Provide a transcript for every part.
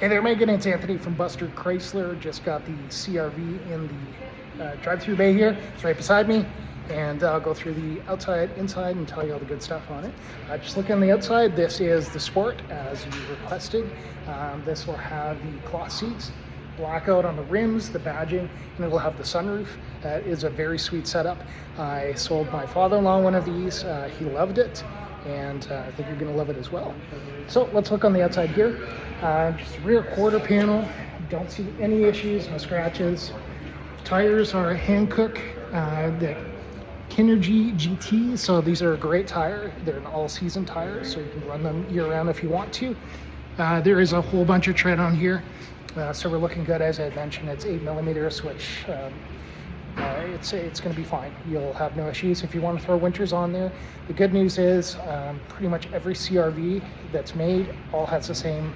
Hey there, Megan. It's Anthony from Buster Chrysler. Just got the CRV in the drive-through bay here. It's right beside me. And I'll go through the outside, inside, and tell you all the good stuff on it. Just look on the outside. This is the Sport, as you requested. This will have the cloth seats, blackout on the rims, the badging, and it will have the sunroof. That is a very sweet setup. I sold my father-in-law one of these. He loved it, and I think you're going to love it as well. So let's look on the outside here. Just rear quarter panel. Don't see any issues, no scratches. Tires are Hankook, the Kinergy GT, so these are a great tire. They're an all-season tire, so you can run them year-round if you want to. There is a whole bunch of tread on here, so we're looking good. As I mentioned, it's 8mm, which it's going to be fine. You'll have no issues if you want to throw winters on there. The good news is pretty much every CRV that's made all has the same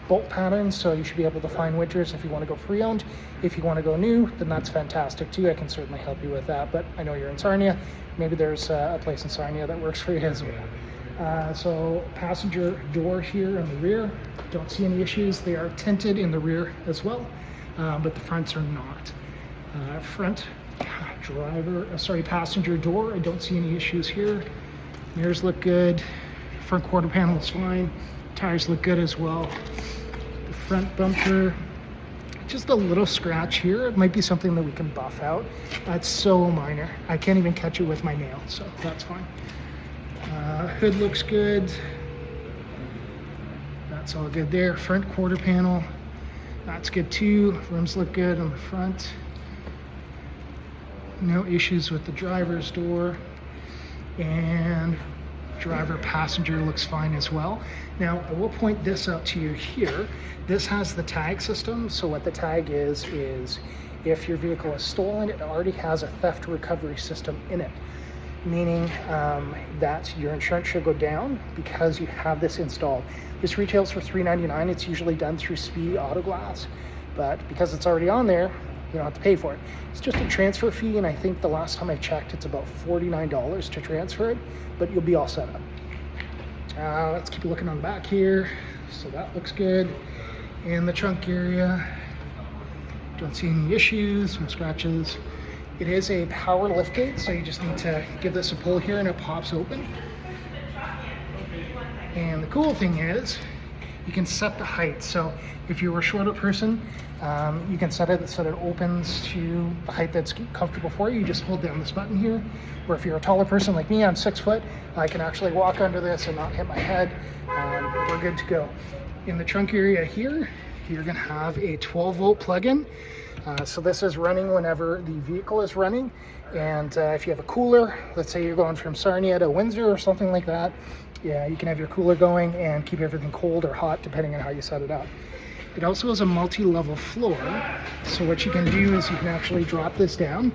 bolt pattern, so you should be able to find winters if you want to go pre-owned. If you want to go new, then that's fantastic too. I can certainly help you with that, but I know you're in Sarnia. Maybe there's a place in Sarnia that works for you as well. So passenger door here in the rear, don't see any issues. They are tinted in the rear as well, but the fronts are not. Front passenger door, I don't see any issues here. Mirrors look good. Front quarter panel is fine. Tires look good as well. The front bumper, just a little scratch here. It might be something that we can buff out. That's so minor. I can't even catch it with my nail, so that's fine. Hood looks good. That's all good there. Front quarter panel, that's good too. Rims look good on the front. No issues with the driver's door, and driver passenger looks fine as well. Now I will point this out to you here. This has the tag system. So what the tag is if your vehicle is stolen, it already has a theft recovery system in it, meaning that your insurance should go down because you have this installed. This retails for $3.99. It's usually done through Speedy Auto Glass, but because it's already on there, you don't have to pay for it. It's just a transfer fee, and I think the last time I checked, it's about $49 to transfer it, but you'll be all set up. Let's keep looking on the back here. So that looks good. In the trunk area, don't see any issues, no scratches. It is a power lift gate, so you just need to give this a pull here and it pops open. And the cool thing is, you can set the height. So if you're a shorter person, you can set it so that it opens to the height that's comfortable for you. You just hold down this button here. Or if you're a taller person like me, I'm 6 foot, I can actually walk under this and not hit my head. We're good to go. In the trunk area here, you're gonna have a 12-volt plug-in. So this is running whenever the vehicle is running. And if you have a cooler, let's say you're going from Sarnia to Windsor or something like that, yeah, you can have your cooler going and keep everything cold or hot depending on how you set it up. It also has a multi-level floor. So what you can do is you can actually drop this down,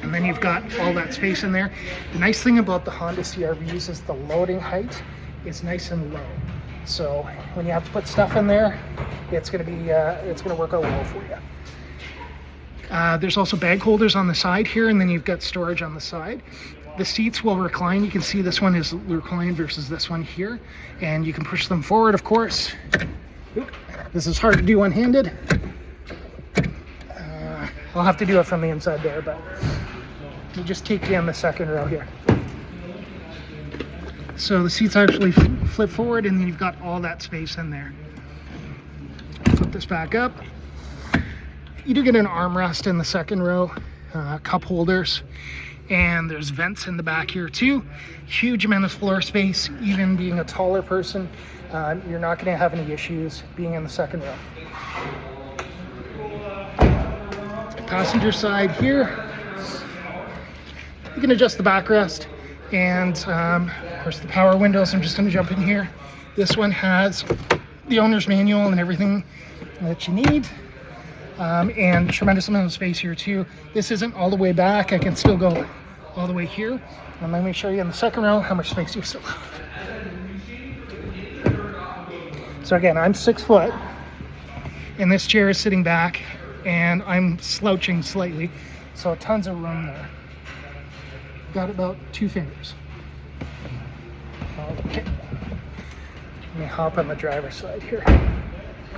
and then you've got all that space in there. The nice thing about the Honda CRVs is the loading height is nice and low. So when you have to put stuff in there, it's gonna work out well for you. There's also bag holders on the side here, and then you've got storage on the side. The seats will recline. You can see this one is reclined versus this one here, and you can push them forward, of course. Oop, this is hard to do one-handed. I'll have to do it from the inside there, but you just take you in the second row here. So the seats actually flip forward, and then you've got all that space in there. Put this back up. You do get an armrest in the second row, cup holders, and there's vents in the back here too. Huge amount of floor space. Even being a taller person, you're not going to have any issues being in the second row. Passenger side here, you can adjust the backrest, and of course the power windows. I'm just going to jump in here. This one has the owner's manual and everything that you need. And tremendous amount of space here too. This isn't all the way back. I can still go all the way here. And let me show you in the second row how much space you still have. So again, I'm 6 foot, and this chair is sitting back, and I'm slouching slightly. So tons of room there. Got about 2 fingers. Okay. Let me hop on the driver's side here.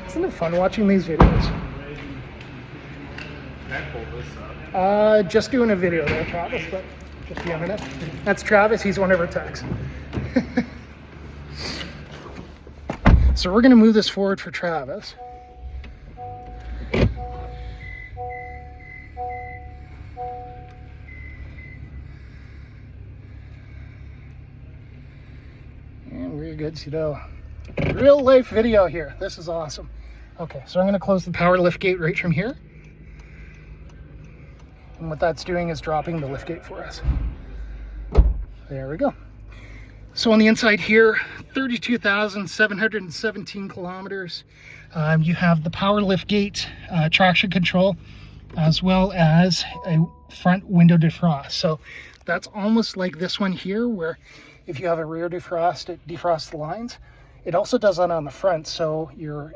Isn't it fun watching these videos? Can I pull this up? Just doing a video there, Travis, but just be a minute. That's Travis, he's one of our techs. So we're gonna move this forward for Travis. And we're good to go. Real life video here. This is awesome. Okay, so I'm gonna close the power lift gate right from here. And what that's doing is dropping the lift gate for us. There we go. So on the inside here, 32,717 kilometers. You have the power lift gate, traction control, as well as a front window defrost. So that's almost like this one here, where if you have a rear defrost, it defrosts the lines. It also does that on the front, so your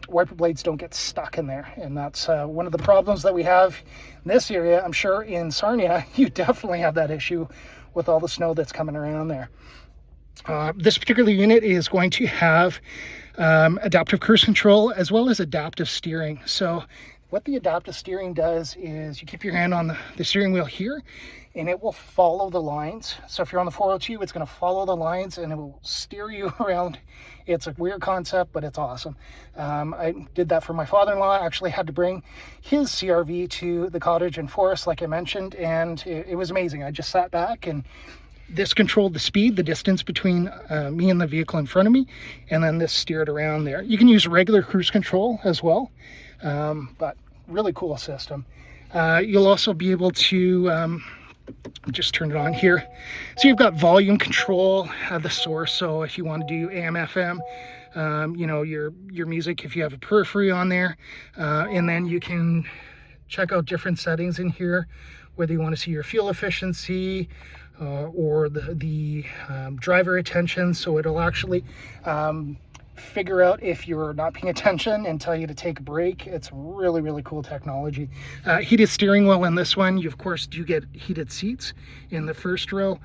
wiper blades don't get stuck in there. And that's one of the problems that we have in this area. I'm sure in Sarnia, you definitely have that issue with all the snow that's coming around there. This particular unit is going to have adaptive cruise control as well as adaptive steering. So what the adaptive steering does is you keep your hand on the steering wheel here, and it will follow the lines. So if you're on the 402, it's going to follow the lines and it will steer you around. It's a weird concept, but it's awesome. I did that for my father-in-law. I actually had to bring his CRV to the cottage in Forest, like I mentioned, and it was amazing. I just sat back, and this controlled the speed, the distance between me and the vehicle in front of me, and then this steered around there. You can use regular cruise control as well, but really cool system. You'll also be able to just turn it on here. So you've got volume control of the source. So if you want to do AM, FM, you know, your music, if you have a periphery on there, and then you can check out different settings in here, whether you want to see your fuel efficiency, or the driver attention. So it'll actually figure out if you're not paying attention and tell you to take a break. It's really, really cool technology. Heated steering wheel in this one. You of course do get heated seats in the first row,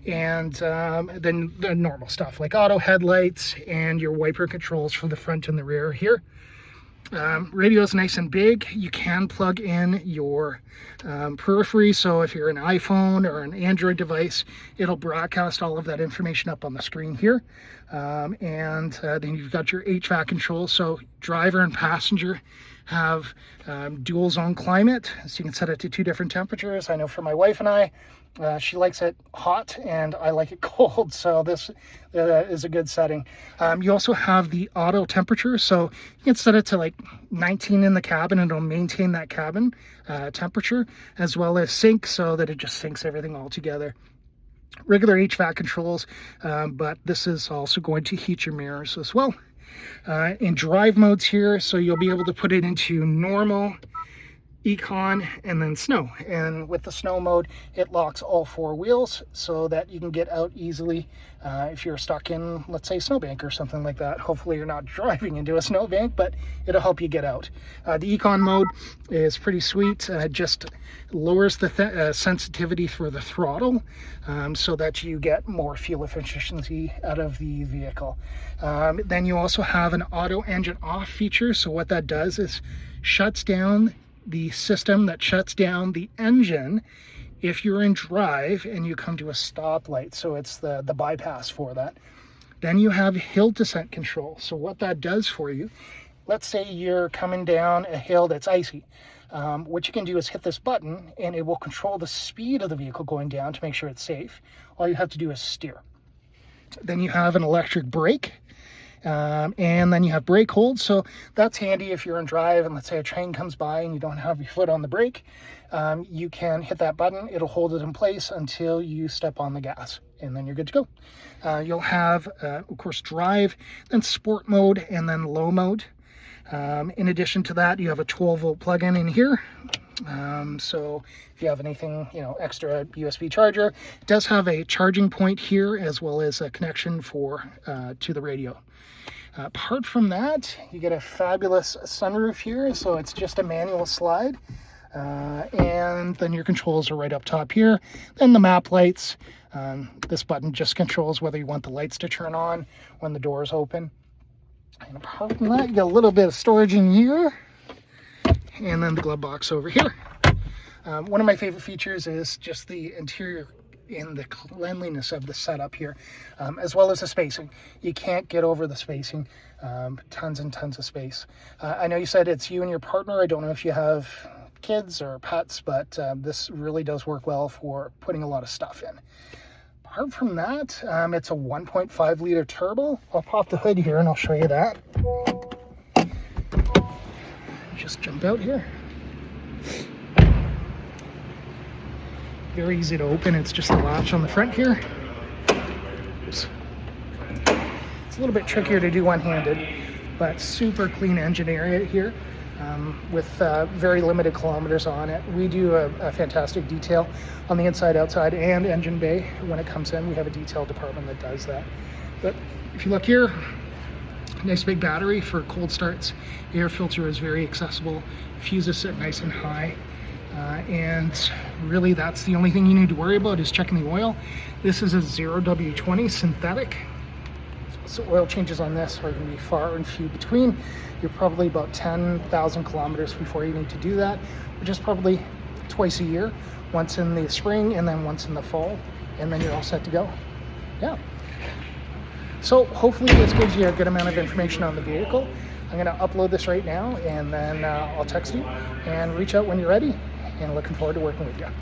and then the normal stuff like auto headlights and your wiper controls for the front and the rear here. Radio is nice and big. You can plug in your periphery, so if you're an iPhone or an Android device, it'll broadcast all of that information up on the screen here. And then you've got your HVAC control, so driver and passenger have dual zone climate, so you can set it to 2 different temperatures. I know for my wife and I, she likes it hot and I like it cold, so this is a good setting. You also have the auto temperature, so you can set it to like 19 in the cabin and it'll maintain that cabin temperature, as well as sync, so that it just syncs everything all together. Regular HVAC controls, but this is also going to heat your mirrors as well. In drive modes here, so you'll be able to put it into normal, econ, and then snow. And with the snow mode, it locks all 4 wheels so that you can get out easily if you're stuck in, let's say, a snowbank or something like that. Hopefully you're not driving into a snowbank, but it'll help you get out. The econ mode is pretty sweet. Just lowers the sensitivity for the throttle, so that you get more fuel efficiency out of the vehicle. Then you also have an auto engine off feature. So what that does is shuts down the system that shuts down the engine if you're in drive and you come to a stoplight. So it's the bypass for that. Then you have hill descent control. So what that does for you, let's say you're coming down a hill that's icy. What you can do is hit this button and it will control the speed of the vehicle going down to make sure it's safe. All you have to do is steer. Then you have an electric brake. And then you have brake hold, so that's handy if you're in drive and let's say a train comes by and you don't have your foot on the brake. You can hit that button, it'll hold it in place until you step on the gas, and then you're good to go. You'll have, of course, drive, then sport mode, and then low mode. In addition to that, you have a 12-volt plug-in in here. So if you have anything, you know, extra USB charger, it does have a charging point here as well as a connection for to the radio. Apart from that, you get a fabulous sunroof here, so it's just a manual slide. And then your controls are right up top here. Then the map lights. This button just controls whether you want the lights to turn on when the doors open. And apart from that, you got a little bit of storage in here, and then the glove box over here. One of my favorite features is just the interior and the cleanliness of the setup here, as well as the spacing. You can't get over the spacing. Tons and tons of space. I know you said it's you and your partner. I don't know if you have kids or pets, but this really does work well for putting a lot of stuff in. Apart from that, it's a 1.5 liter turbo. I'll pop the hood here and I'll show you that. Just jump out here. Very easy to open. It's just a latch on the front here. Oops. It's a little bit trickier to do one-handed, but super clean engine area here with very limited kilometers on it. We do a fantastic detail on the inside, outside, and engine bay. When it comes in, we have a detail department that does that. But if you look here, nice big battery for cold starts. Air filter is very accessible. Fuses sit nice and high. And really that's the only thing you need to worry about is checking the oil. This is a 0W20 synthetic. So oil changes on this are going to be far and few between. You're probably about 10,000 kilometers before you need to do that, which is probably twice a year, once in the spring and then once in the fall, and then you're all set to go. Yeah. So hopefully this gives you a good amount of information on the vehicle. I'm going to upload this right now, and then I'll text you and reach out when you're ready, and looking forward to working with you.